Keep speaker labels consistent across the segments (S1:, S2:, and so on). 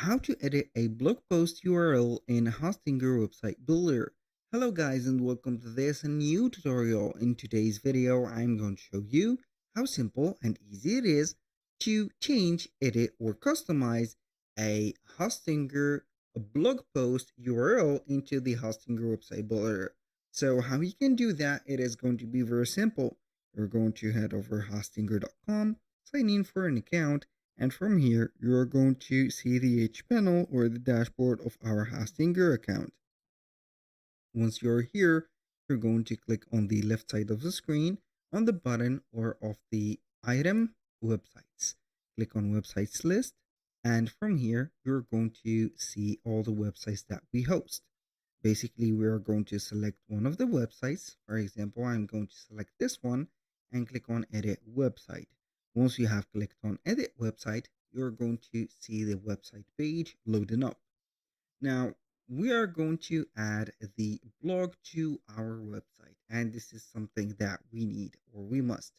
S1: How to edit a blog post URL in Hostinger Website Builder. Hello guys and welcome to this new tutorial. In today's video, I'm going to show you how simple and easy it is to change, edit, or customize a Hostinger blog post URL into the Hostinger Website Builder. So how you can do that, it is going to be very simple. You're going to head over hostinger.com, sign in for an account, and from here, you're going to see the H panel or the dashboard of our Hostinger account. Once you're here, you're going to click on the left side of the screen on the button or of the item websites. Click on websites list. And from here, you're going to see all the websites that we host. Basically, we are going to select one of the websites. For example, I'm going to select this one and click on edit website. Once you have clicked on edit website, you're going to see the website page loading up. Now, we are going to add the blog to our website, and this is something that we need or we must.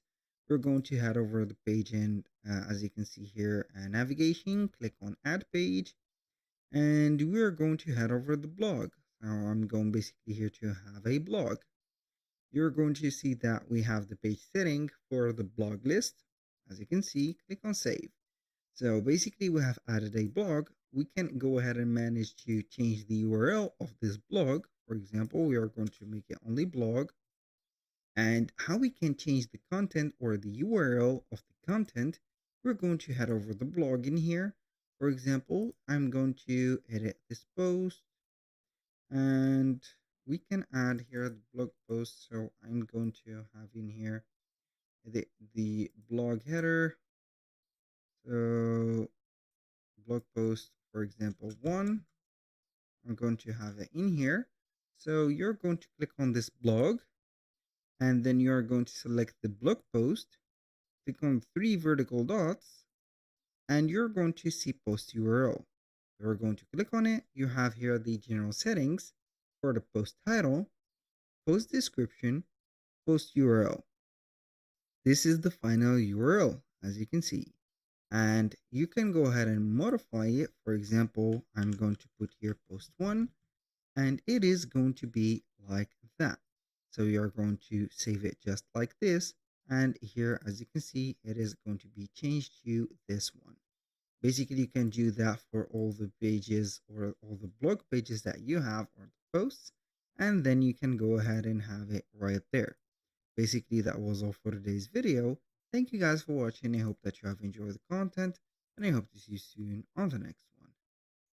S1: We're going to head over the page and as you can see here, navigation, click on add page, and we're going to head over the blog. Now I'm going basically here to have a blog. You're going to see that we have the page setting for the blog list. As you can see, click on save. So basically we have added a blog. We can go ahead and manage to change the URL of this blog. For example, we are going to make it only blog. And how we can change the content or the URL of the content, we're going to head over the blog in here. For example, I'm going to edit this post and we can add here the blog post. So I'm going to have in here the blog header. So blog post, for example, one, I'm going to have it in here. So you're going to click on this blog and then you're going to select the blog post, click on three vertical dots, and you're going to see post URL. You're going to click on it. You have here the general settings for the post title, post description, post URL. This is the final URL, as you can see. And you can go ahead and modify it. For example, I'm going to put here post one, and it is going to be like that. So you're going to save it just like this. And here, as you can see, it is going to be changed to this one. Basically, you can do that for all the pages or all the blog pages that you have or the posts. And then you can go ahead and have it right there. Basically, that was all for today's video. Thank you guys for watching. I hope that you have enjoyed the content, and I hope to see you soon on the next one.